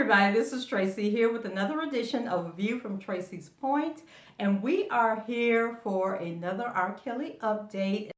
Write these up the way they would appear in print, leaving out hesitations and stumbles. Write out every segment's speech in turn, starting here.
everybody, this is Tracy here with another edition of View from Tracy's Point, and we are here for another R. Kelly update.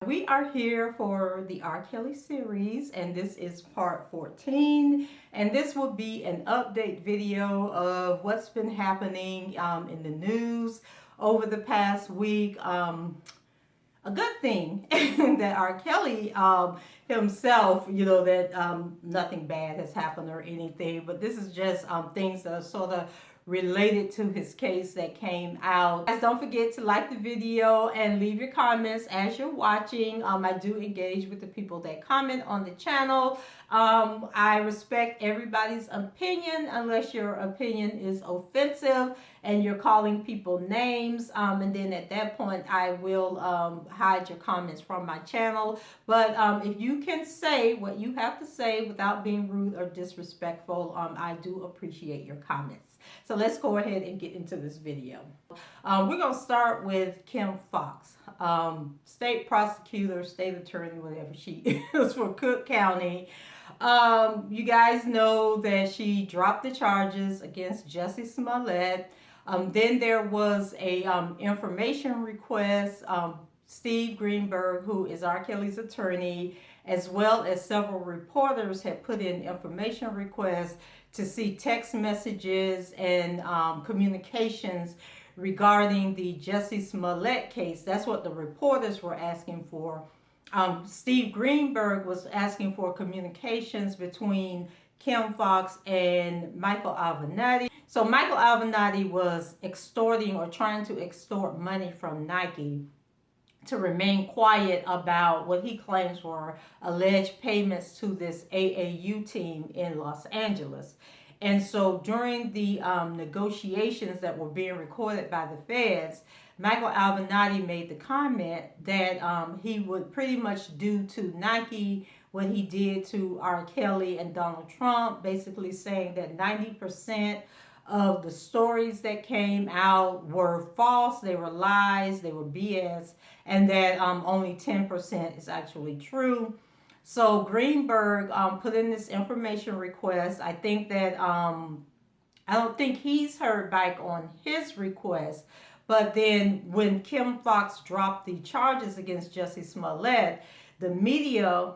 We are here for the R. Kelly series, and this is part 14, and this will be an update video of what's been happening in the news over the past week. A good thing that R. Kelly himself, that nothing bad has happened or anything, but this is just things that are sort of related to his case that came out. Guys, don't forget to like the video and leave your comments as you're watching. I do engage with the people that comment on the channel. I respect everybody's opinion unless your opinion is offensive and you're calling people names, and then at that point I will hide your comments from my channel. But if you can say what you have to say without being rude or disrespectful, I do appreciate your comments. So let's go ahead and get into this video. We're going to start with Kim Foxx, state prosecutor, state attorney, whatever she is for Cook County. You guys know that she dropped the charges against Jussie Smollett. Then there was a information request. Steve Greenberg, who is R. Kelly's attorney, as well as several reporters, had put in information requests to see text messages and communications regarding the Jussie Smollett case. That's what the reporters were asking for. Steve Greenberg was asking for communications between Kim Foxx and Michael Avenatti. So Michael Avenatti was extorting or trying to extort money from Nike to remain quiet about what he claims were alleged payments to this AAU team in Los Angeles. And so during the negotiations that were being recorded by the feds, Michael Avenatti made the comment that he would pretty much do to Nike what he did to R. Kelly and Donald Trump, basically saying that 90% of the stories that came out were false, they were lies, they were BS, and that only 10% is actually true. So Greenberg put in this information request. I think that I don't think he's heard back on his request. But then when Kim Foxx dropped the charges against Jussie Smollett, the media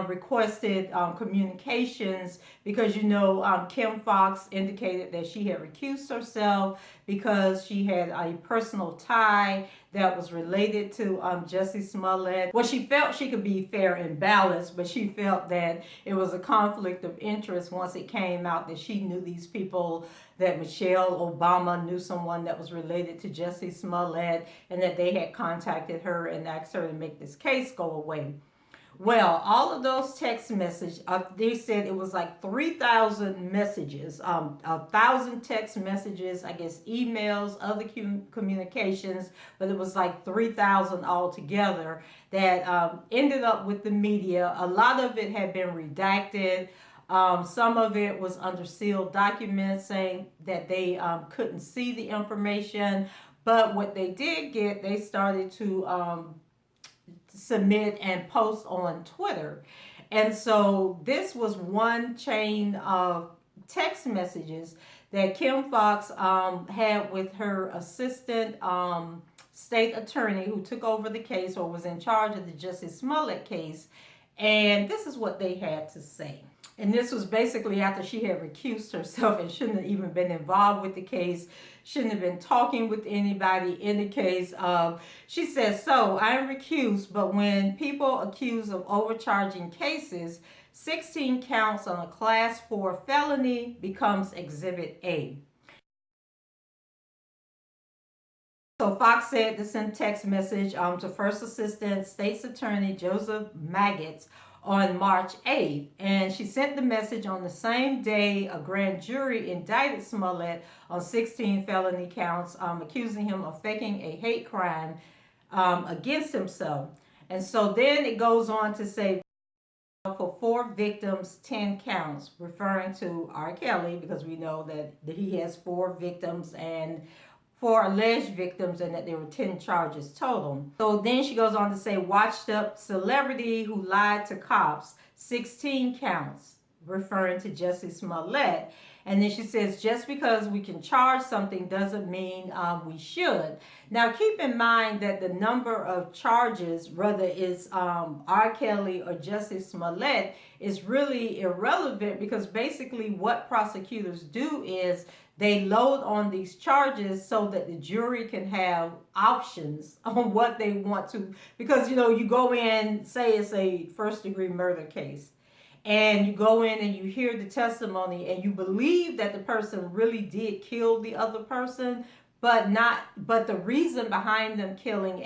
requested communications because, Kim Foxx indicated that she had recused herself because she had a personal tie that was related to Jussie Smollett. Well, she felt she could be fair and balanced, but she felt that it was a conflict of interest once it came out that she knew these people, that Michelle Obama knew someone that was related to Jussie Smollett, and that they had contacted her and asked her to make this case go away. Well, all of those text messages, they said it was like 3,000 messages, 1,000 text messages, I guess emails, other communications, but it was like 3,000 altogether that ended up with the media. A lot of it had been redacted. Some of it was under sealed documents saying that they couldn't see the information. But what they did get, they started to submit and post on Twitter. And so this was one chain of text messages that Kim Foxx had with her assistant state attorney who took over the case or was in charge of the Jussie Smollett case. And this is what they had to say. And this was basically after she had recused herself and shouldn't have even been involved with the case, shouldn't have been talking with anybody in the case. She says, "So I am recused, but when people accused of overcharging cases, 16 counts on a class 4 felony becomes Exhibit A." So Foxx said to send text message to First Assistant State's Attorney Joseph Maggots on March 8th. And she sent the message on the same day a grand jury indicted Smollett on 16 felony counts, accusing him of faking a hate crime against himself. And so then it goes on to say, for 4 victims, 10 counts, referring to R. Kelly, because we know that he has 4 victims and 4 alleged victims, and that there were 10 charges total. So then she goes on to say, washed up celebrity who lied to cops, 16 counts, referring to Jussie Smollett. And then she says, just because we can charge something doesn't mean we should. Now, keep in mind that the number of charges, whether it's R. Kelly or Jussie Smollett, is really irrelevant, because basically what prosecutors do is they load on these charges so that the jury can have options on what they want to. Because, you go in, say it's a first-degree murder case, and you go in and you hear the testimony and you believe that the person really did kill the other person, but the reason behind them killing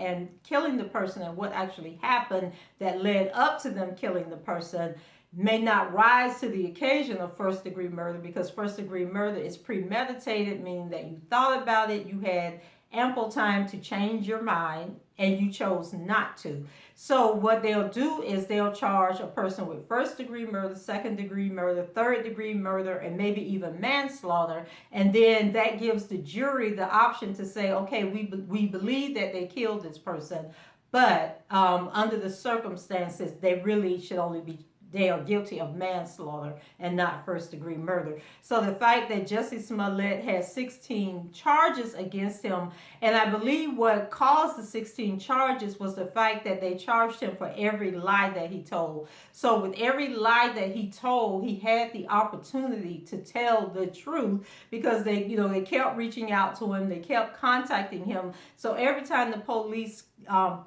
the person and what actually happened that led up to them killing the person may not rise to the occasion of first-degree murder, because first-degree murder is premeditated, meaning that you thought about it, you had ample time to change your mind, and you chose not to. So what they'll do is they'll charge a person with first-degree murder, second-degree murder, third-degree murder, and maybe even manslaughter. And then that gives the jury the option to say, okay, we believe that they killed this person, but under the circumstances, they really should only be they are guilty of manslaughter and not first-degree murder. So the fact that Jussie Smollett has 16 charges against him, and I believe what caused the 16 charges was the fact that they charged him for every lie that he told. So with every lie that he told, he had the opportunity to tell the truth, because they kept reaching out to him, they kept contacting him. So every time the police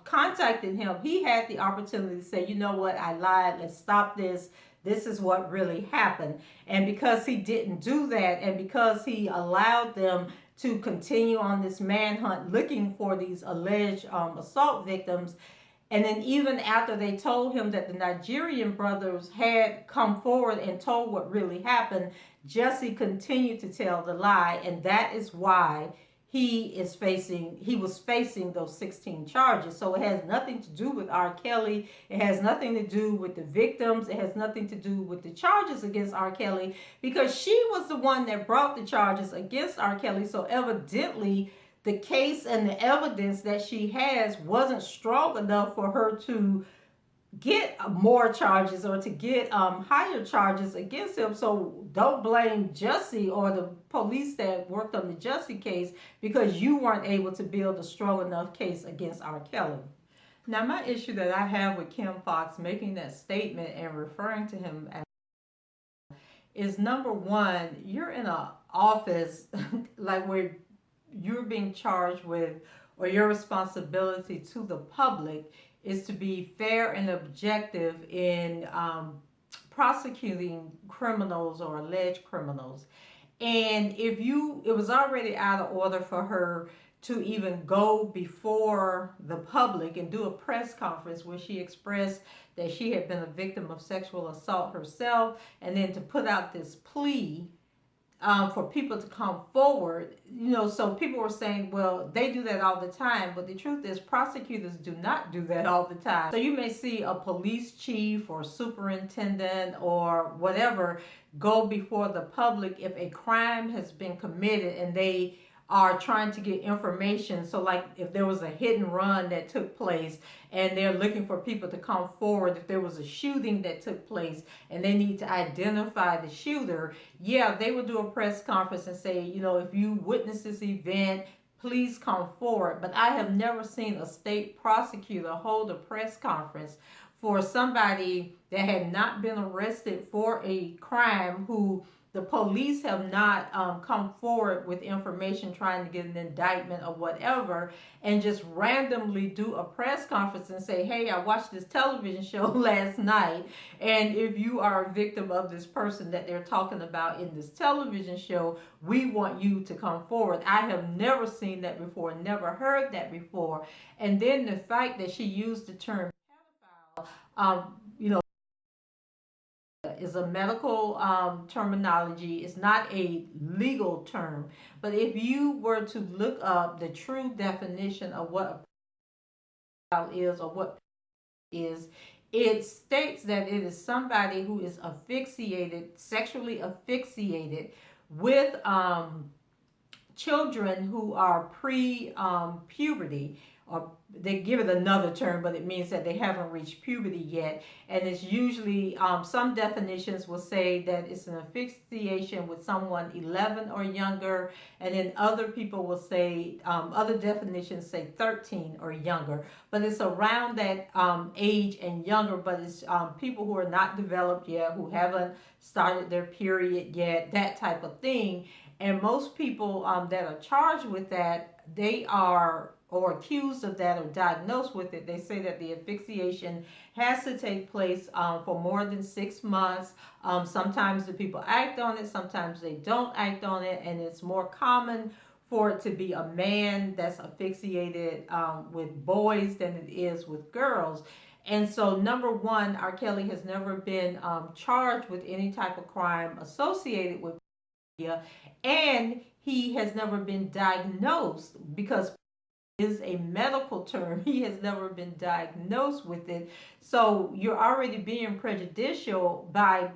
contacted him, he had the opportunity to say, you know what, I lied, let's stop this. This is what really happened. And because he didn't do that, and because he allowed them to continue on this manhunt looking for these alleged assault victims, and then even after they told him that the Nigerian brothers had come forward and told what really happened, Jussie continued to tell the lie, and that is why he was facing those 16 charges. So it has nothing to do with R. Kelly. It has nothing to do with the victims. It has nothing to do with the charges against R. Kelly, because she was the one that brought the charges against R. Kelly. So evidently, the case and the evidence that she has wasn't strong enough for her to get more charges or to get higher charges against him. So don't blame Jussie or the police that worked on the Jussie case, because you weren't able to build a strong enough case against R. Kelly. Now, my issue that I have with Kim Foxx making that statement and referring to him as is, number one, you're in an office like where you're being charged with, or your responsibility to the public is to be fair and objective in prosecuting criminals or alleged criminals. And it was already out of order for her to even go before the public and do a press conference where she expressed that she had been a victim of sexual assault herself, and then to put out this plea for people to come forward. So people were saying, well, they do that all the time, but the truth is prosecutors do not do that all the time. So you may see a police chief or superintendent or whatever go before the public if a crime has been committed and they are trying to get information. So like if there was a hit and run that took place and they're looking for people to come forward, if there was a shooting that took place and they need to identify the shooter, yeah, they would do a press conference and say, if you witness this event, please come forward. But I have never seen a state prosecutor hold a press conference for somebody that had not been arrested for a crime, who the police have not come forward with information trying to get an indictment or whatever, and just randomly do a press conference and say, hey, I watched this television show last night, and if you are a victim of this person that they're talking about in this television show, we want you to come forward. I have never seen that before, never heard that before. And then the fact that she used the term pedophile, is a medical terminology. It's not a legal term. But if you were to look up the true definition of what a pedophile is or what is, it states that it is somebody who is asphyxiated, sexually asphyxiated with children who are pre-puberty, or they give it another term, but it means that they haven't reached puberty yet. And it's usually, some definitions will say that it's an asphyxiation with someone 11 or younger, and then other people will say, other definitions say 13 or younger, but it's around that age and younger. But it's people who are not developed yet, who haven't started their period yet, that type of thing. And most people that are charged with that, they are, or accused of that or diagnosed with it, they say that the asphyxiation has to take place for more than 6 months. Sometimes the people act on it, sometimes they don't act on it, and it's more common for it to be a man that's asphyxiated with boys than it is with girls. And so, number one, R. Kelly has never been charged with any type of crime associated with pedophilia, and he has never been diagnosed, because is a medical term. He has never been diagnosed with it. So you're already being prejudicial by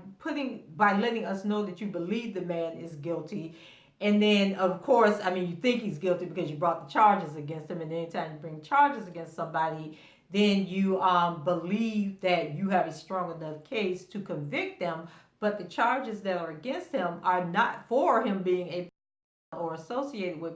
letting us know that you believe the man is guilty. And then, of course, I mean, you think he's guilty because you brought the charges against him. And anytime you bring charges against somebody, then you believe that you have a strong enough case to convict them. But the charges that are against him are not for him being a or associated with.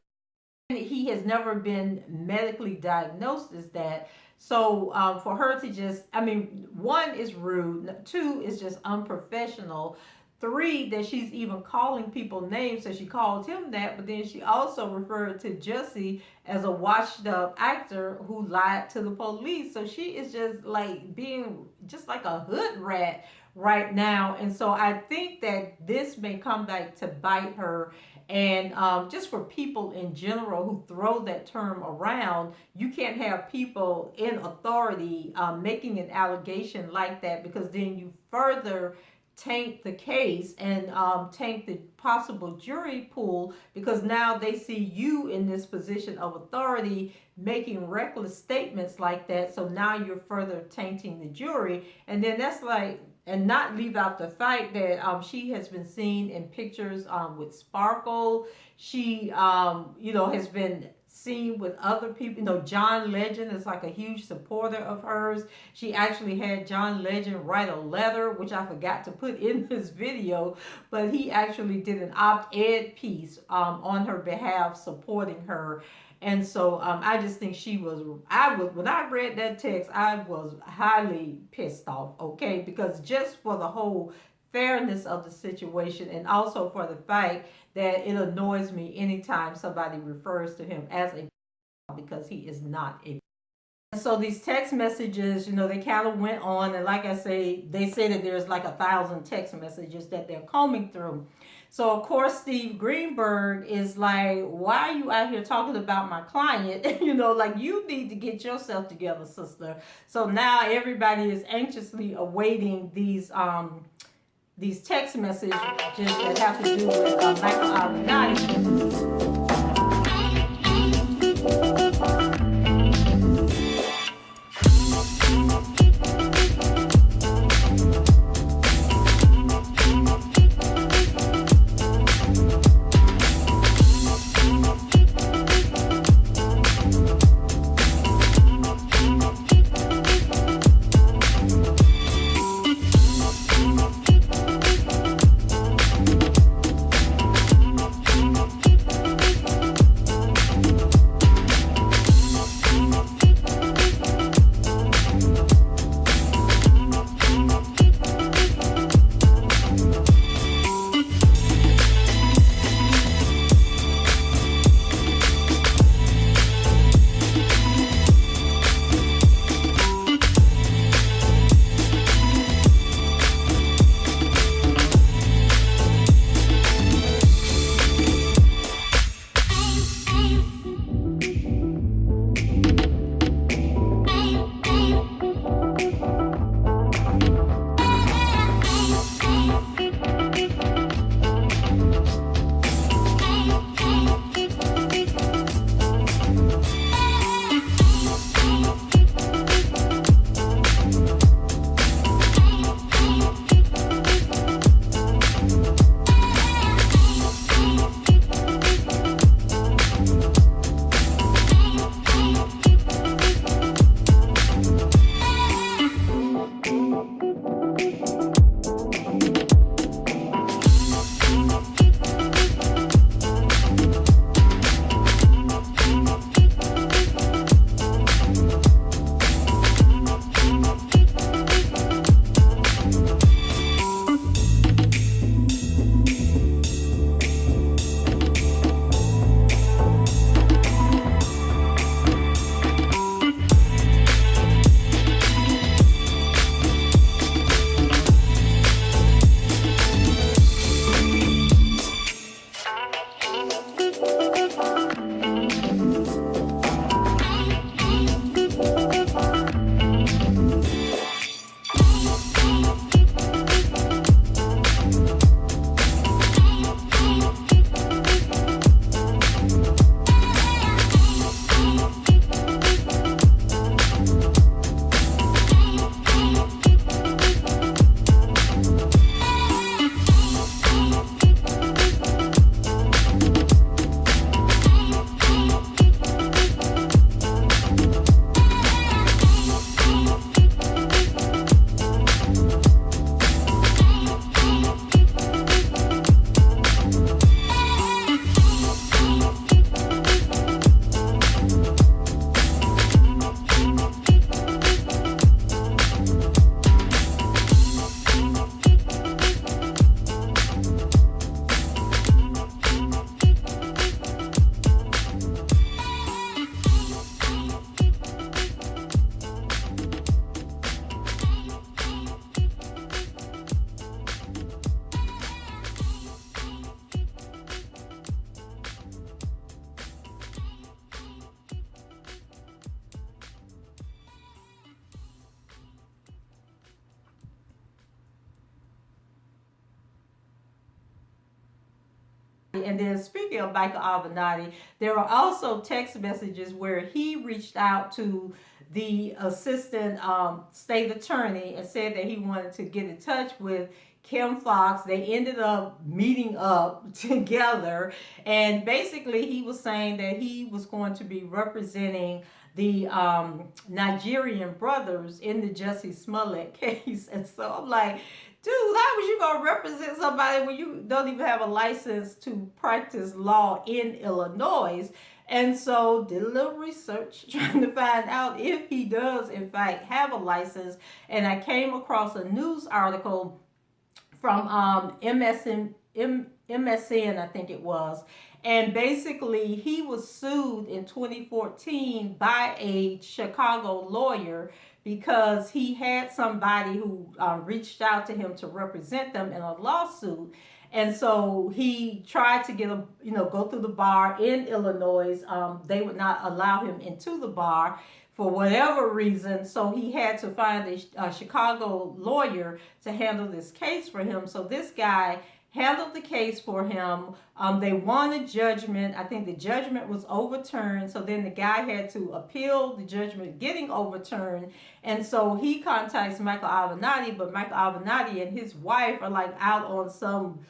He has never been medically diagnosed as that. So for her to just, I mean, one is rude, two is just unprofessional, three, that she's even calling people names. So she called him that, but then she also referred to Jussie as a washed up actor who lied to the police. So she is just like being just like a hood rat right now. And so I think that this may come back to bite her. And just for people in general who throw that term around, you can't have people in authority making an allegation like that, because then you further taint the case and taint the possible jury pool, because now they see you in this position of authority making reckless statements like that. So now you're further tainting the jury. And then that's like, and not leave out the fact that she has been seen in pictures with Sparkle. She, has been seen with other people. You know, John Legend is like a huge supporter of hers. She actually had John Legend write a letter, which I forgot to put in this video, but he actually did an op-ed piece on her behalf supporting her. And so I just think when I read that text, I was highly pissed off, okay? Because just for the whole fairness of the situation, and also for the fact that it annoys me anytime somebody refers to him as a because he is not a. And so these text messages, they kind of went on, and like I say, they say that there's like 1,000 text messages that they're combing through. So, of course, Steve Greenberg is like, why are you out here talking about my client? Like, you need to get yourself together, sister. So now everybody is anxiously awaiting these text messages that have to do with Michael Avenatti. And then speaking of Michael Avenatti, there were also text messages where he reached out to the assistant state attorney and said that he wanted to get in touch with Kim Foxx. They ended up meeting up together, and basically he was saying that he was going to be representing the Nigerian brothers in the Jussie Smollett case. And so I'm like, dude, how was you going to represent somebody when you don't even have a license to practice law in Illinois? And so did a little research trying to find out if he does in fact have a license. And I came across a news article from MSN, I think it was. And basically, he was sued in 2014 by a Chicago lawyer because he had somebody who reached out to him to represent them in a lawsuit. And so he tried to get go through the bar in Illinois. They would not allow him into the bar for whatever reason. So he had to find a Chicago lawyer to handle this case for him. So this guy handled the case for him. They won a judgment. I think the judgment was overturned. So then the guy had to appeal the judgment getting overturned. And so he contacts Michael Avenatti, but Michael Avenatti and his wife are like out on some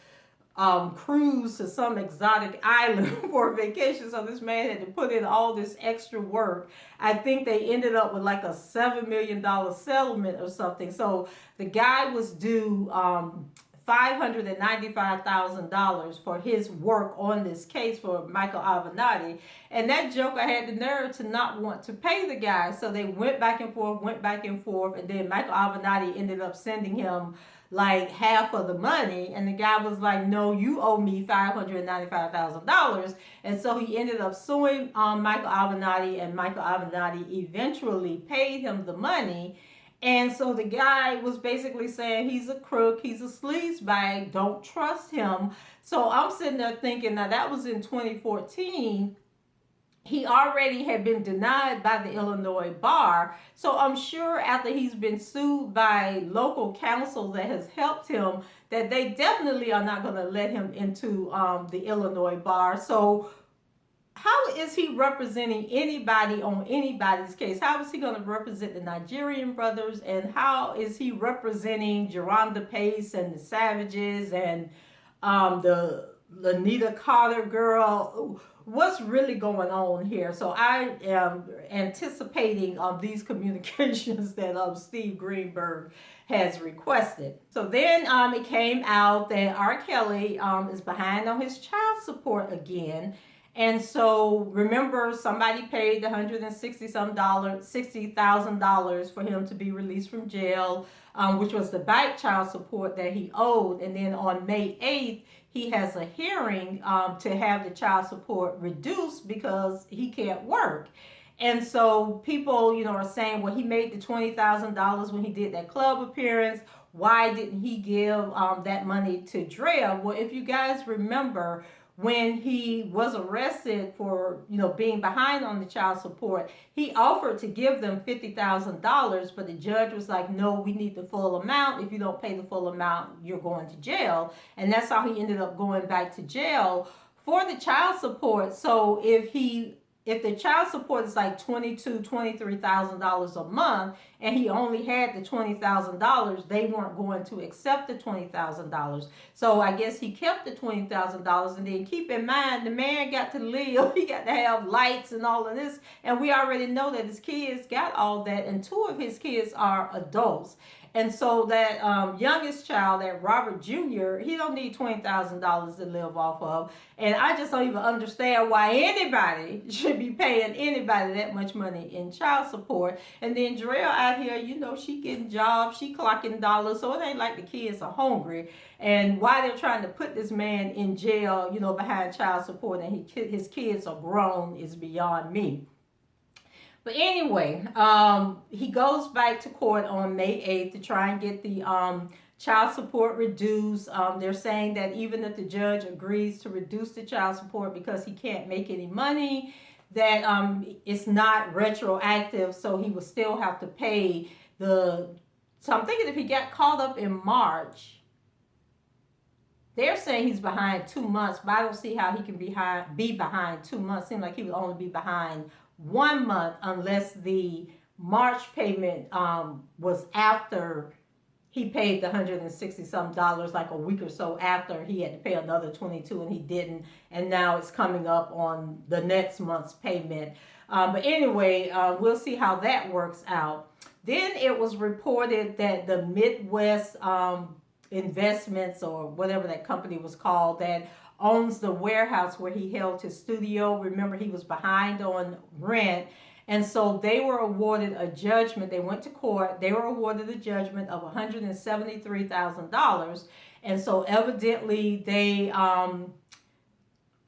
cruise to some exotic island for a vacation. So this man had to put in all this extra work. I think they ended up with like a $7 million settlement or something. So the guy was due $595,000 for his work on this case for Michael Avenatti. And that joker had the nerve to not want to pay the guy. So they went back and forth, and then Michael Avenatti ended up sending him like half of the money, and the guy was like, no, you owe me $595,000. And so he ended up suing Michael Avenatti, and Michael Avenatti eventually paid him the money. And so the guy was basically saying he's a crook, he's a sleazebag, don't trust him. So I'm sitting there thinking, now that was in 2014. He already had been denied by the Illinois bar. So I'm sure after he's been sued by local counsel that has helped him, that they definitely are not going to let him into the Illinois bar. So how is he representing anybody on anybody's case? How is he going to represent the Nigerian brothers? And how is he representing Jerhonda Pace and the Savages and the Lanita Carter girl? What's really going on here? So I am anticipating these communications that Steve Greenberg has requested. So then it came out that R. Kelly is behind on his child support again. And so remember, somebody paid $160,000 for him to be released from jail, which was the back child support that he owed. And then on May 8th, he has a hearing to have the child support reduced because he can't work. And so people, are saying, well, he made the $20,000 when he did that club appearance. Why didn't he give that money to Drea? Well, if you guys remember, when he was arrested for, being behind on the child support, he offered to give them $50,000, but the judge was like, no, we need the full amount. If you don't pay the full amount, you're going to jail. And that's how he ended up going back to jail for the child support. So if the child support is like $23,000 a month, and he only had the $20,000, they weren't going to accept the $20,000. So I guess he kept the $20,000. And then keep in mind, the man got to live. He got to have lights and all of this. And we already know that his kids got all that. And 2 of his kids are adults. And so that youngest child, that Robert Jr., he don't need $20,000 to live off of. And I just don't even understand why anybody should be paying anybody that much money in child support. And then Drea out here, she getting jobs, she clocking dollars, so it ain't like the kids are hungry. And why they're trying to put this man in jail, behind child support, and his kids are grown, is beyond me. But anyway, he goes back to court on May 8th to try and get the child support reduced. They're saying that even if the judge agrees to reduce the child support because he can't make any money, that it's not retroactive, so he will still have to pay the... So I'm thinking if he got caught up in March, they're saying he's behind 2 months, but I don't see how he can be behind 2 months. Seems like he would only be behind 1 month unless the March payment was after he paid the $160 like a week or so after he had to pay another 22 and he didn't, and now it's coming up on the next month's payment. But anyway, we'll see how that works out. Then it was reported that the Midwest Investments, or whatever that company was called, that owns the warehouse where he held his studio. Remember, he was behind on rent. And so they were awarded a judgment. They went to court. They were awarded a judgment of $173,000. And so evidently they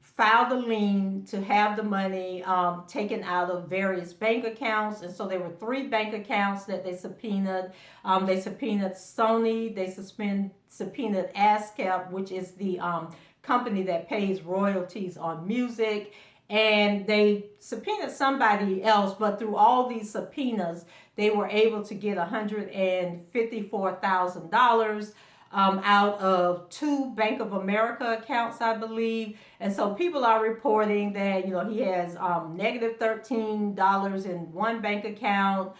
filed a lien to have the money taken out of various bank accounts. And so there were 3 bank accounts that they subpoenaed. They subpoenaed Sony. They subpoenaed ASCAP, which is the company that pays royalties on music. And they subpoenaed somebody else, but through all these subpoenas, they were able to get $154,000 out of 2 Bank of America accounts, I believe. And so people are reporting that, he has negative $13 in one bank account.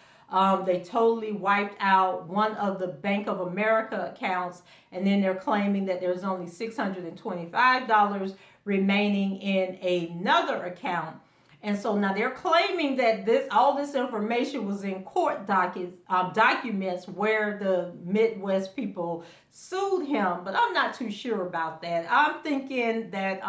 They totally wiped out one of the Bank of America accounts, and then they're claiming that there's only $625 remaining in another account. And so now they're claiming that all this information was in court documents where the Midwest people sued him, but I'm not too sure about that. I'm thinking that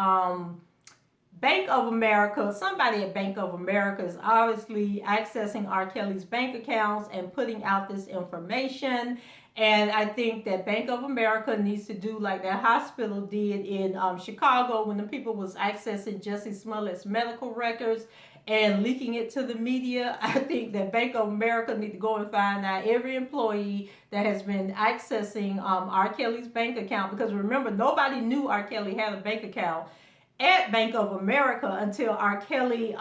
Bank of America, somebody at Bank of America is obviously accessing R. Kelly's bank accounts and putting out this information. And I think that Bank of America needs to do like that hospital did in Chicago when the people was accessing Jussie Smollett's medical records and leaking it to the media. I think that Bank of America need to go and find out every employee that has been accessing R. Kelly's bank account, because remember, nobody knew R. Kelly had a bank account at Bank of America until R. Kelly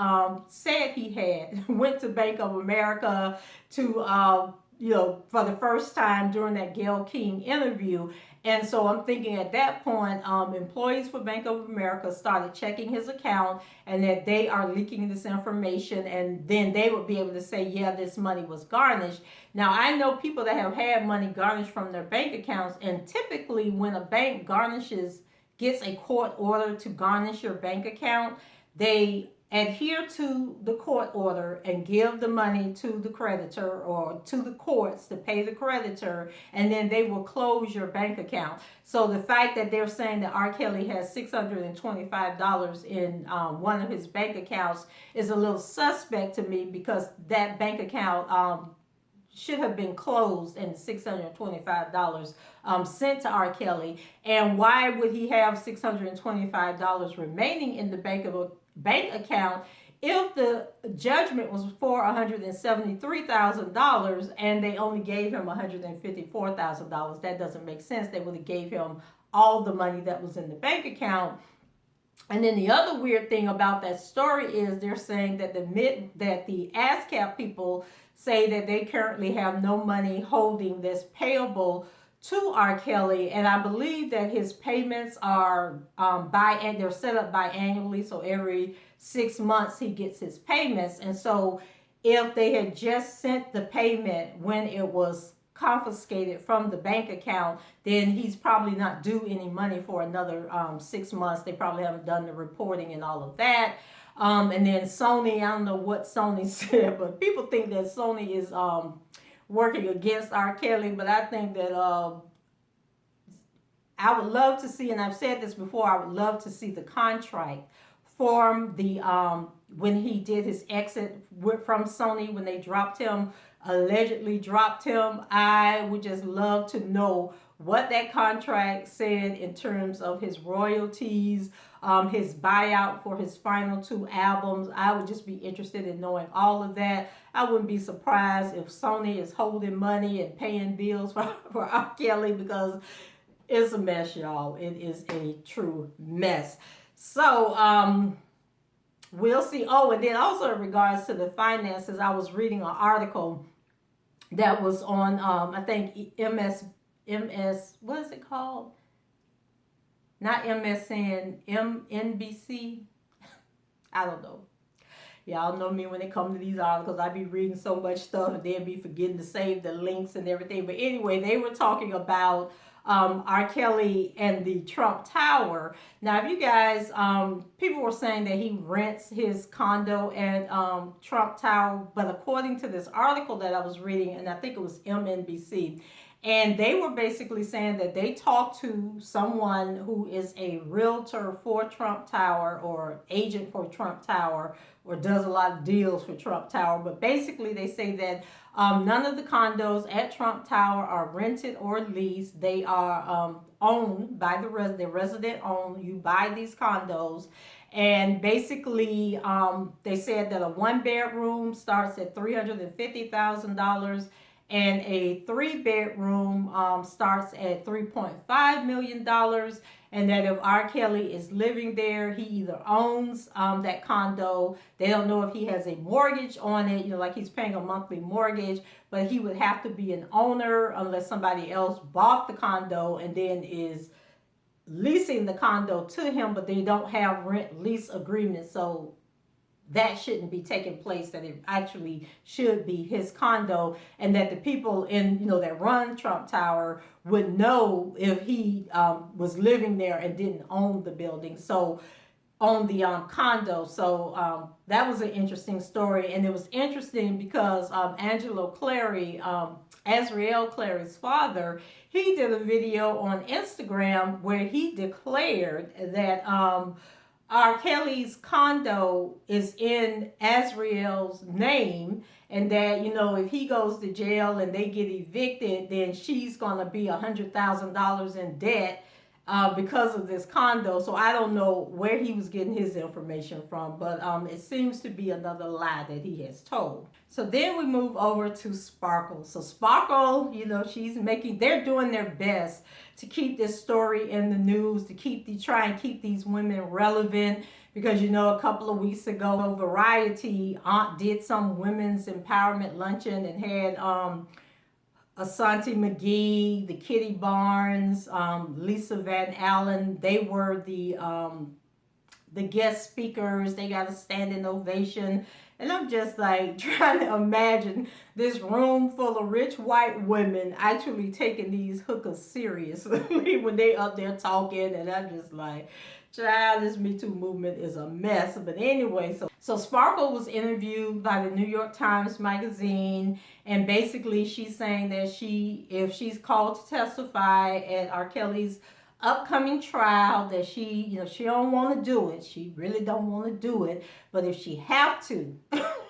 said he had went to Bank of America to for the first time during that Gayle King interview. And so I'm thinking at that point, employees for Bank of America started checking his account, and that they are leaking this information, and then they would be able to say, yeah, this money was garnished. Now, I know people that have had money garnished from their bank accounts, and typically when a bank gets a court order to garnish your bank account, they adhere to the court order and give the money to the creditor or to the courts to pay the creditor, and then they will close your bank account. So the fact that they're saying that R. Kelly has $625 in one of his bank accounts is a little suspect to me, because that bank account should have been closed and $625 sent to R. Kelly. And why would he have $625 remaining in the bank account if the judgment was for $173,000 and they only gave him $154,000? That doesn't make sense. They would have gave him all the money that was in the bank account. And then the other weird thing about that story is they're saying that the ASCAP people say that they currently have no money holding this payable to R. Kelly, and I believe that his payments are they're set up biannually, so every 6 months he gets his payments. And so if they had just sent the payment when it was confiscated from the bank account, then he's probably not due any money for another 6 months. They probably haven't done the reporting and all of that. And then Sony, I don't know what Sony said, but people think that Sony is working against R. Kelly. But I think that I would love to see, and I've said this before, I would love to see the contract from the when he did his exit from Sony, when they allegedly dropped him. I would just love to know what that contract said in terms of his royalties, his buyout for his final 2 albums. I would just be interested in knowing all of that. I wouldn't be surprised if Sony is holding money and paying bills for R. Kelly, because it's a mess, y'all. It is a true mess. So, we'll see. Oh, and then also in regards to the finances, I was reading an article that was on, I think, MS, what is it called? not MSN, MNBC. I don't know. Y'all know me when it comes to these articles. I be reading so much stuff and then be forgetting to save the links and everything. But anyway, they were talking about R. Kelly and the Trump Tower. Now, if you guys, people were saying that he rents his condo at Trump Tower, but according to this article that I was reading, and I think it was MNBC, and they were basically saying that they talked to someone who is a realtor for Trump Tower or agent for Trump Tower or does a lot of deals for Trump Tower. But basically they say that none of the condos at Trump Tower are rented or leased. They are owned by the resident owned. You buy these condos. And basically they said that a 1-bedroom starts at $350,000 and a 3-bedroom starts at $3.5 million. And that if R. Kelly is living there, he either owns that condo. They don't know if he has a mortgage on it, like he's paying a monthly mortgage, but he would have to be an owner unless somebody else bought the condo and then is leasing the condo to him, but they don't have rent lease agreements. So that shouldn't be taking place, that it actually should be his condo, and that the people in, that run Trump Tower would know if he was living there and didn't own the building, so on the condo. So that was an interesting story, and it was interesting because Angelo Clary, Azriel Clary's father, he did a video on Instagram where he declared that R. Kelly's condo is in Azriel's name, and that, if he goes to jail and they get evicted, then she's going to be $100,000 in debt because of this condo. So I don't know where he was getting his information from, but it seems to be another lie that he has told. So then we move over to Sparkle. So Sparkle, they're doing their best to keep this story in the news, to try and keep these women relevant, because a couple of weeks ago, Variety did some women's empowerment luncheon and had Asante McGee, the Kitty Barnes, Lisa Van Allen. They were the guest speakers. They got a standing ovation. And I'm just like trying to imagine this room full of rich white women actually taking these hookers seriously when they up there talking. And I'm just like, child, this Me Too movement is a mess. But anyway, so Sparkle was interviewed by the New York Times Magazine, and basically she's saying that if she's called to testify at R. Kelly's upcoming trial, that she don't want to do it. She really don't want to do it. But if she have to,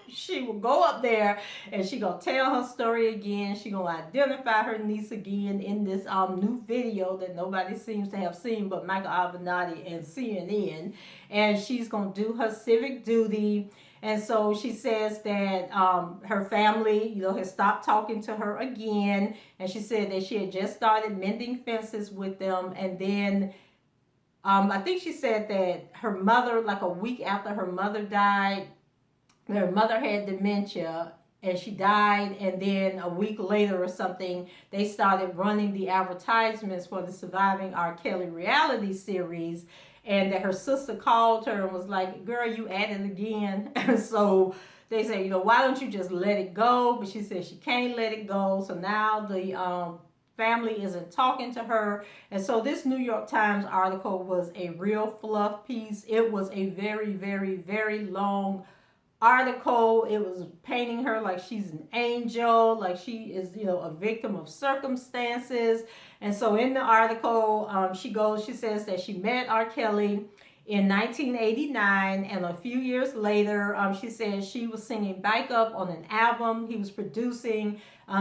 she will go up there and she gonna tell her story again. She gonna identify her niece again in this new video that nobody seems to have seen but Michael Avenatti and CNN. And she's gonna do her civic duty. And so she says that her family, has stopped talking to her again. And she said that she had just started mending fences with them. And then I think she said that her mother, like a week after her mother died, her mother had dementia and she died. And then a week later or something, they started running the advertisements for the Surviving R. Kelly reality series. And that her sister called her and was like, girl, you at it again. And so they say, why don't you just let it go? But she said she can't let it go. So now the family isn't talking to her. And so this New York Times article was a real fluff piece. It was a very, very, very long article. It was painting her like she's an angel, like she is, a victim of circumstances. And so in the article, she says that she met R. Kelly in 1989, and a few years later, she says she was singing backup on an album he was producing,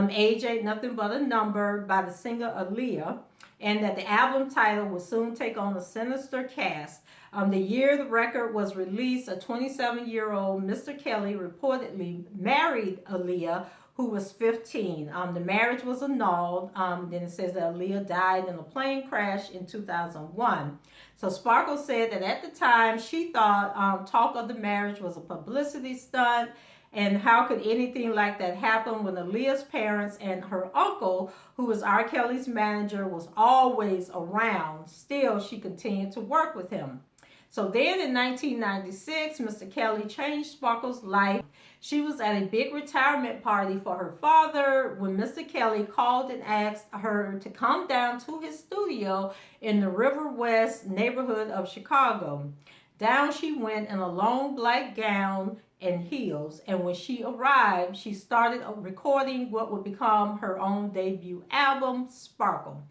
Age Ain't Nothing But a Number, by the singer Aaliyah, and that the album title would soon take on a sinister cast. The year the record was released, a 27-year-old Mr. Kelly reportedly married Aaliyah, who was 15. The marriage was annulled. Then it says that Aaliyah died in a plane crash in 2001. So Sparkle said that at the time she thought talk of the marriage was a publicity stunt, And how could anything like that happen when Aaliyah's parents and her uncle, who was R. Kelly's manager, was always around? Still, she continued to work with him. So then in 1996, Mr. Kelly changed Sparkle's life. She was at a big retirement party for her father when Mr. Kelly called and asked her to come down to his studio in the River West neighborhood of Chicago. Down she went in a long black gown and heels, and when she arrived, she started recording what would become her own debut album, Sparkle.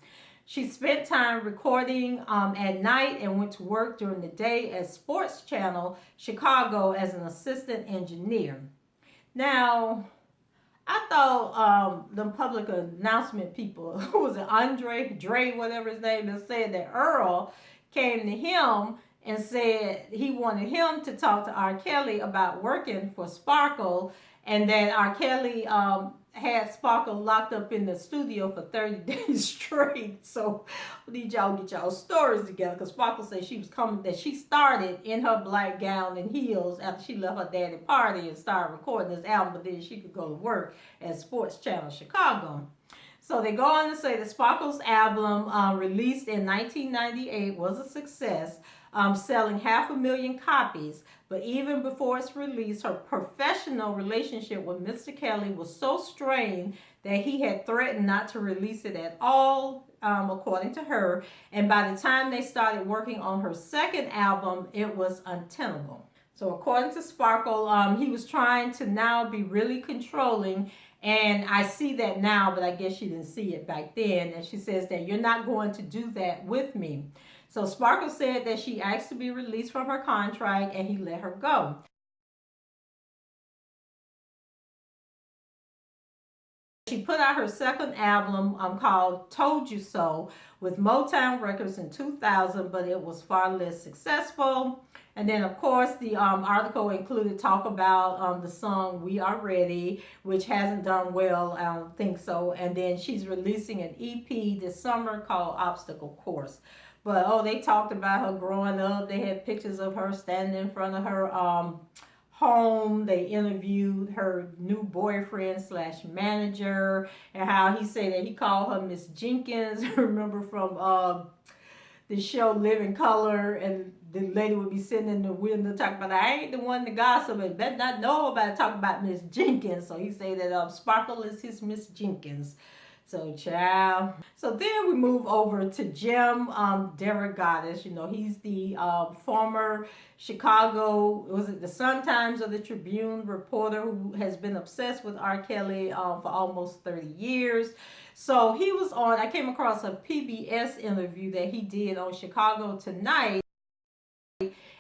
She spent time recording at night and went to work during the day at Sports Channel Chicago as an assistant engineer. Now, I thought the public announcement people, who was it, Dre, whatever his name is, said that Earl came to him and said he wanted him to talk to R. Kelly about working for Sparkle, and that R. Kelly had Sparkle locked up in the studio for 30 days straight. So I need y'all to get y'all stories together, because Sparkle said she was coming, that she started in her black gown and heels after she left her daddy party and started recording this album, but then she could go to work at Sports Channel Chicago. So they go on to say that Sparkle's album, released in 1998, was a success, selling 500,000 copies. But even before its release, her professional relationship with Mr. Kelly was so strained that he had threatened not to release it at all, according to her. And by the time they started working on her second album, it was untenable. So according to Sparkle, he was trying to now be really controlling. And I see that now, but I guess she didn't see it back then. And she says that you're not going to do that with me. So Sparkle said that she asked to be released from her contract and he let her go. She put out her second album called Told You So with Motown Records in 2000, but it was far less successful. And then, of course, the article included talk about the song We Are Ready, which hasn't done well, I don't think so. And then she's releasing an EP this summer called Obstacle Course. But, oh, they talked about her growing up. They had pictures of her standing in front of her home. They interviewed her new boyfriend slash manager, and how he said that he called her Miss Jenkins. Remember from the show Living Color, and the lady would be sitting in the window talking about, I ain't the one to gossip and better not know about it, talking about Miss Jenkins. So he said that Sparkle is his Miss Jenkins. So, child. So then we move over to Jim Derogatis. You know, he's the former Chicago, was it the Sun-Times or the Tribune reporter who has been obsessed with R. Kelly for almost 30 years. So he was on, I came across a PBS interview that he did on Chicago Tonight.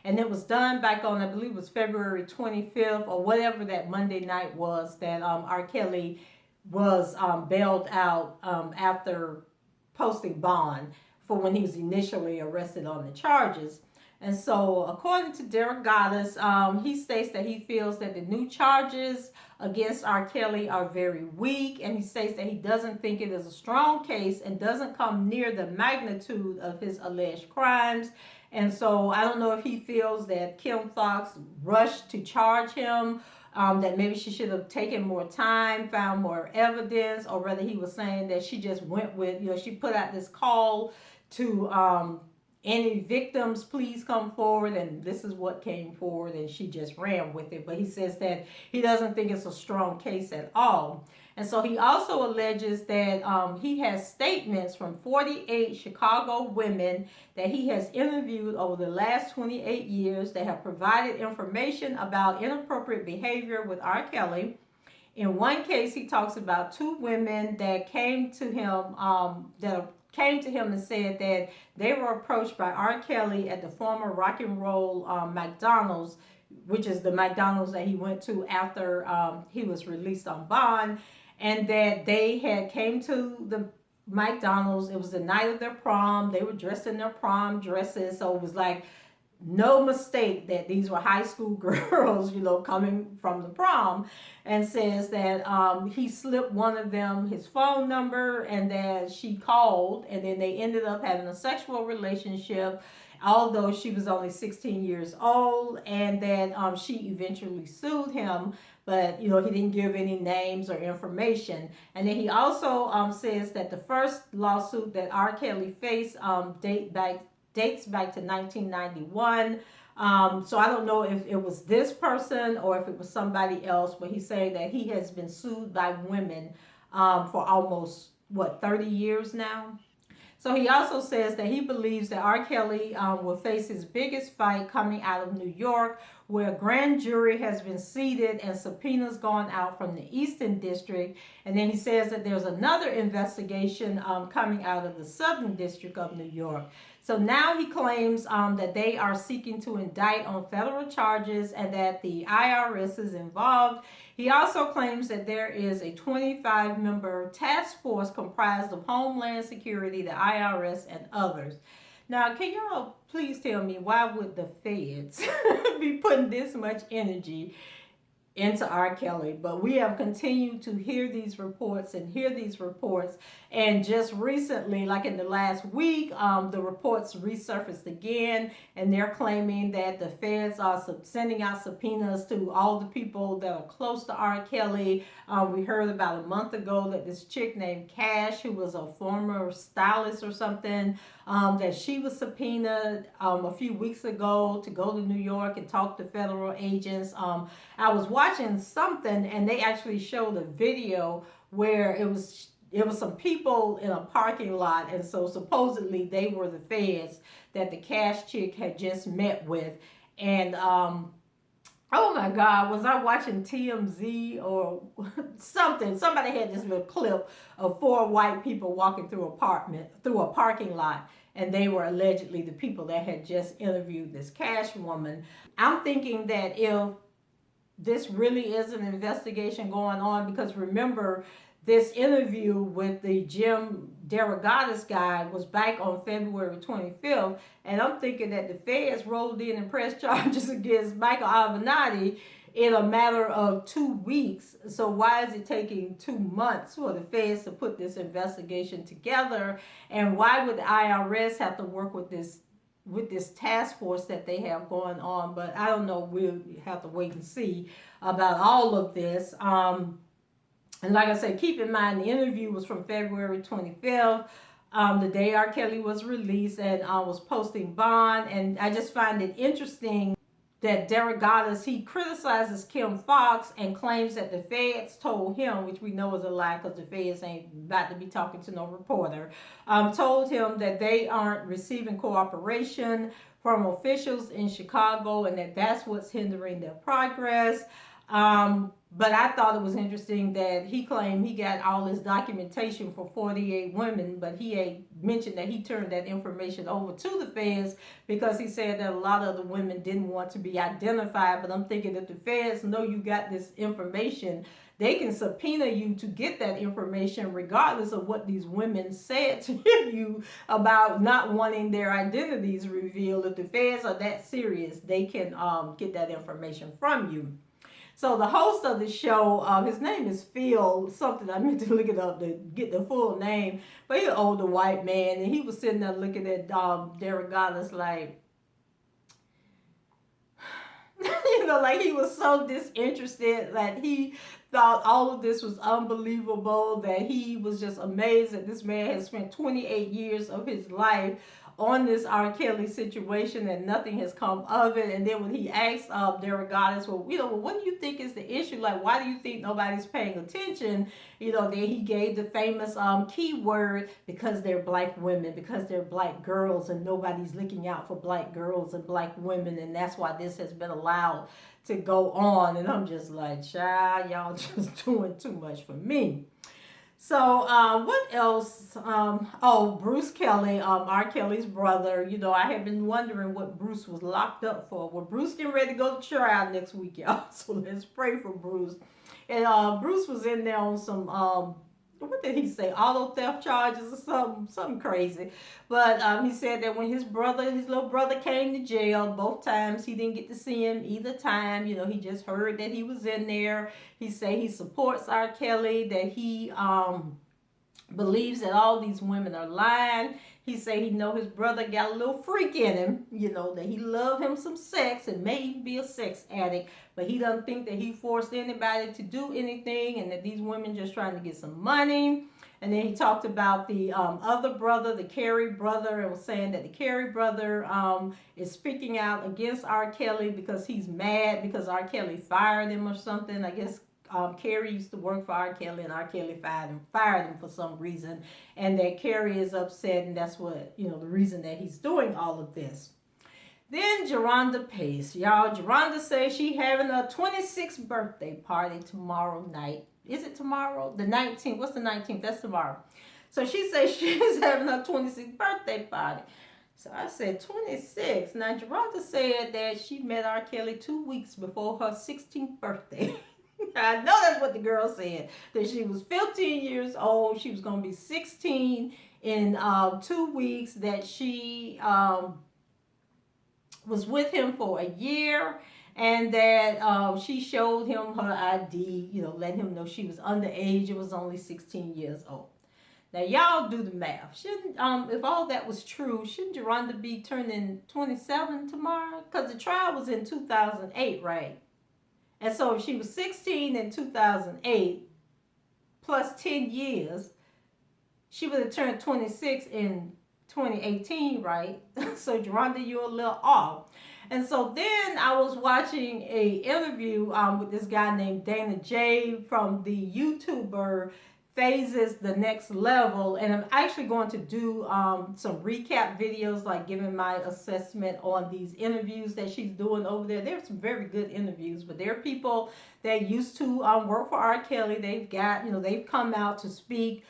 And it was done back on, I believe it was February 25th or whatever that Monday night was, that R. Kelly was bailed out after posting bond for when he was initially arrested on the charges. And so, according to Derogatis, he states that he feels that the new charges against R. Kelly are very weak, and he states that he doesn't think it is a strong case and doesn't come near the magnitude of his alleged crimes. And so, I don't know if he feels that Kim Foxx rushed to charge him, that maybe she should have taken more time, found more evidence, or whether he was saying that she just went with, you know, she put out this call to any victims, please come forward, and this is what came forward, and she just ran with it. But he says that he doesn't think it's a strong case at all. And so he also alleges that he has statements from 48 Chicago women that he has interviewed over the last 28 years that have provided information about inappropriate behavior with R. Kelly. In one case, he talks about 2 women that came to him and said that they were approached by R. Kelly at the former Rock and Roll McDonald's, which is the McDonald's that he went to after he was released on bond, and that they had came to the McDonald's. It was the night of their prom. They were dressed in their prom dresses, so it was like no mistake that these were high school girls, you know, coming from the prom. And says that he slipped one of them his phone number, and that she called, and then they ended up having a sexual relationship, although she was only 16 years old, and that she eventually sued him but he didn't give any names or information. And then he also says that the first lawsuit that R. Kelly faced dates back to 1991. So I don't know if it was this person or if it was somebody else, but he's saying that he has been sued by women for almost, 30 years now. So he also says that he believes that R. Kelly will face his biggest fight coming out of New York, where a grand jury has been seated and subpoenas gone out from the Eastern District. And then he says that there's another investigation coming out of the Southern District of New York. So now he claims that they are seeking to indict on federal charges and that the IRS is involved. He also claims that there is a 25-member task force comprised of Homeland Security, the IRS, and others. Now, can y'all please tell me, why would the feds be putting this much energy into R. Kelly? But we have continued to hear these reports. And just recently, like in the last week, the reports resurfaced again, and they're claiming that the feds are sending out subpoenas to all the people that are close to R. Kelly. We heard about a month ago that this chick named Cash, who was a former stylist or something, that she was subpoenaed a few weeks ago to go to New York and talk to federal agents. I was watching something, and they actually showed a video where it was some people in a parking lot, and so supposedly they were the feds that the Cash chick had just met with. And oh my God, was I watching TMZ or something? Somebody had this little clip of 4 white people walking through a parking lot, and they were allegedly the people that had just interviewed this Cash woman. I'm thinking that if this really is an investigation going on, because remember, this interview with the Jim Derogatis guy was back on February 25th, and I'm thinking that the feds rolled in and pressed charges against Michael Avenatti in a matter of 2 weeks. So why is it taking 2 months for the feds to put this investigation together? And why would the IRS have to work with this task force that they have going on? But I don't know. We'll have to wait and see about all of this. And like I said, keep in mind, the interview was from February 25th, the day R. Kelly was released, and was posting bond. And I just find it interesting that Derogatis, he criticizes Kim Foxx and claims that the feds told him, which we know is a lie because the feds ain't about to be talking to no reporter, told him that they aren't receiving cooperation from officials in Chicago and that that's what's hindering their progress. But I thought it was interesting that he claimed he got all this documentation for 48 women, but he ain't mentioned that he turned that information over to the feds because he said that a lot of the women didn't want to be identified. But I'm thinking that the feds know you got this information, they can subpoena you to get that information regardless of what these women said to you about not wanting their identities revealed. If the feds are that serious, they can get that information from you. So the host of the show, his name is Phil something. I meant to look it up to get the full name. But he's an older white man, and he was sitting there looking at Derogatis like, like he was so disinterested, that he thought all of this was unbelievable, that he was just amazed that this man has spent 28 years of his life on this R. Kelly situation and nothing has come of it. And then when he asked Derogatis, well, what do you think is the issue? Like, why do you think nobody's paying attention? Then he gave the famous keyword, because they're black women, because they're black girls, and nobody's looking out for black girls and black women, and that's why this has been allowed to go on. And I'm just like, child, y'all just doing too much for me. So what else? Bruce Kelly, R. Kelly's brother. I have been wondering what Bruce was locked up for. Well, Bruce getting ready to go to trial next week, y'all. So let's pray for Bruce. And Bruce was in there on some what did he say? Auto theft charges or something crazy. But he said that when his little brother came to jail, both times he didn't get to see him either time. He just heard that he was in there. He said he supports R. Kelly, that he believes that all these women are lying. He say he know his brother got a little freak in him, you know, that he love him some sex and may even be a sex addict, but he doesn't think that he forced anybody to do anything and that these women just trying to get some money. And then he talked about the other brother, the Carey brother, and was saying that the Carey brother is speaking out against R. Kelly because he's mad because R. Kelly fired him or something. I guess Carey used to work for R. Kelly, and R. Kelly fired him for some reason, and that Carey is upset, and that's what, you know, the reason that he's doing all of this. Then Jerhonda Pace, y'all. Jerhonda says she having a 26th birthday party tomorrow night. Is it tomorrow? The 19th. What's the 19th? That's tomorrow. So she says she's having her 26th birthday party. So I said 26. Now Jerhonda said that she met R. Kelly 2 weeks before her 16th birthday. I know that's what the girl said. That she was 15 years old. She was going to be 16 in 2 weeks. That she was with him for a year. And that she showed him her ID, you know, let him know she was underage. It was only 16 years old. Now, y'all do the math. Shouldn't, if all that was true, shouldn't Jerhonda be turning 27 tomorrow? Because the trial was in 2008, right? And so if she was 16 in 2008, plus 10 years, she would have turned 26 in 2018, right? So Jerhonda, you're a little off. And so then I was watching a interview with this guy named Dana J from the YouTuber Phases the Next Level, and I'm actually going to do some recap videos, like giving my assessment on these interviews that she's doing over there. There's some very good interviews, but there are people that used to work for R. Kelly. They've got, you know, they've come out to speak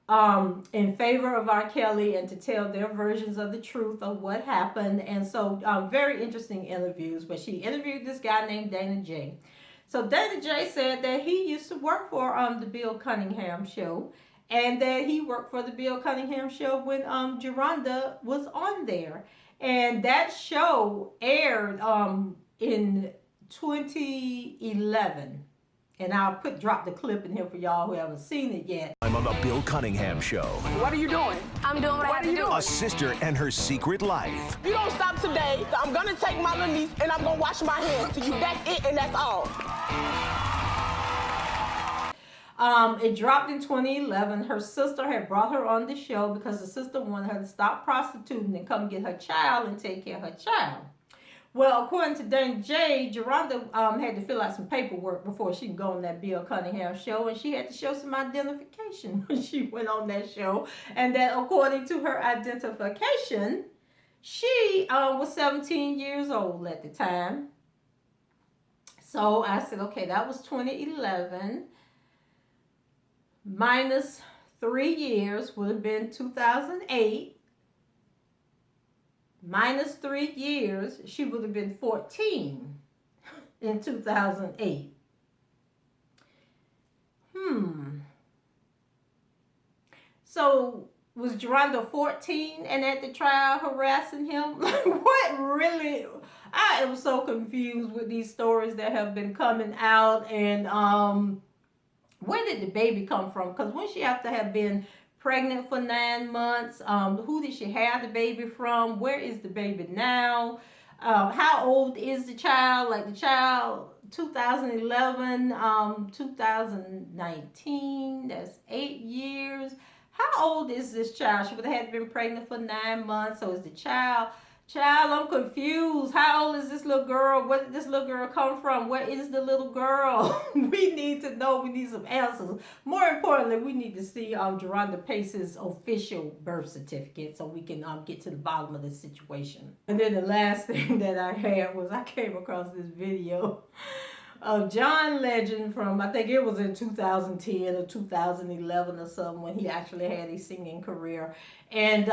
in favor of R. Kelly and to tell their versions of the truth of what happened. And so very interesting interviews. But she interviewed this guy named Dana J. So Dana J said that he used to work for the Bill Cunningham show, and that he worked for the Bill Cunningham show when Jerhonda was on there. And that show aired in 2011. And I'll drop the clip in here for y'all who haven't seen it yet. I'm on the Bill Cunningham Show. What are you doing? I'm doing what I have to do. A sister and her secret life. If you don't stop today, I'm gonna take my little niece and I'm gonna wash my hands to you. That's it and that's all. It dropped in 2011. Her sister had brought her on the show because the sister wanted her to stop prostituting and come get her child and take care of her child. Well, according to Dana J, Jerhonda had to fill out some paperwork before she could go on that Bill Cunningham show, and she had to show some identification when she went on that show. And that according to her identification, she was 17 years old at the time. So I said, okay, that was 2011. Minus 3 years would have been 2008. Minus 3 years, she would have been 14 in 2008. So was Jerhonda 14 and at the trial harassing him? Like, what really? I am so confused with these stories that have been coming out. And where did the baby come from? Because when she have to have been pregnant for 9 months, who did she have the baby from? Where is the baby now? How old is the child? Like the child 2011, 2019, that's 8 years. How old is this child? She would have been pregnant for 9 months. So is the child, I'm confused. How old is this little girl? Where did this little girl come from? Where is the little girl? We need to know. We need some answers. More importantly, we need to see Jerhonda Pace's official birth certificate so we can get to the bottom of this situation. And then the last thing that I had was I came across this video of John Legend from, I think it was in 2010 or 2011 or something, when he actually had a singing career. And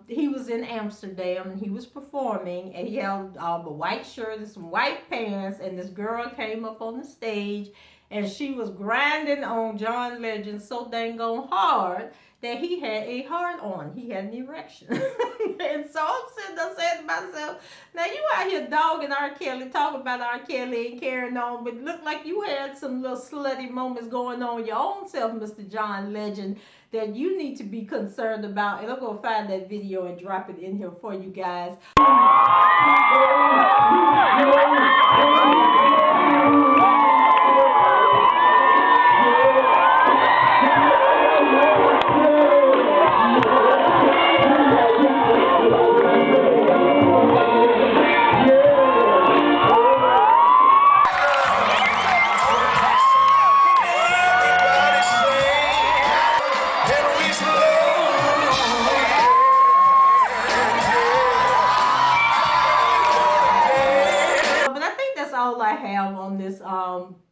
he was in Amsterdam and he was performing, and he had a white shirt and some white pants, and this girl came up on the stage and she was grinding on John Legend so dang on hard that he had a hard on. He had an erection. And so I'm sitting there saying to myself, now you out here dogging R. Kelly, talking about R. Kelly and carrying on, but look like you had some little slutty moments going on your own self, Mr. John Legend, that you need to be concerned about. And I'm going to find that video and drop it in here for you guys. All I have on this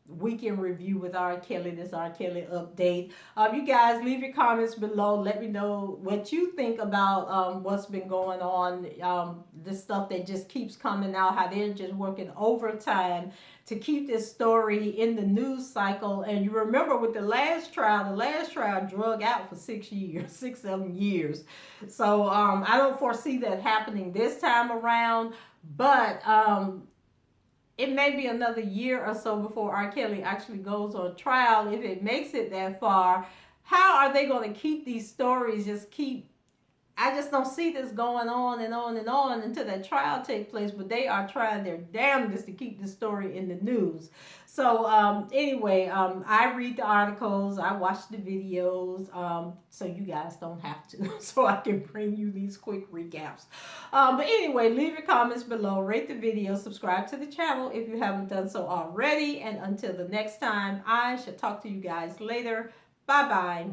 weekend review with R. Kelly, this R. Kelly update. You guys leave your comments below. Let me know what you think about what's been going on, this stuff that just keeps coming out, how they're just working overtime to keep this story in the news cycle. And you remember with the last trial drug out for 6 years, 7 years. So I don't foresee that happening this time around, but it may be another year or so before R. Kelly actually goes on trial. If it makes it that far, how are they going to keep these stories I just don't see this going on and on and on until that trial takes place. But they are trying their damnedest to keep the story in the news. So anyway, I read the articles, I watch the videos, so you guys don't have to. So I can bring you these quick recaps. But anyway, leave your comments below, rate the video, subscribe to the channel if you haven't done so already. And until the next time, I shall talk to you guys later. Bye-bye.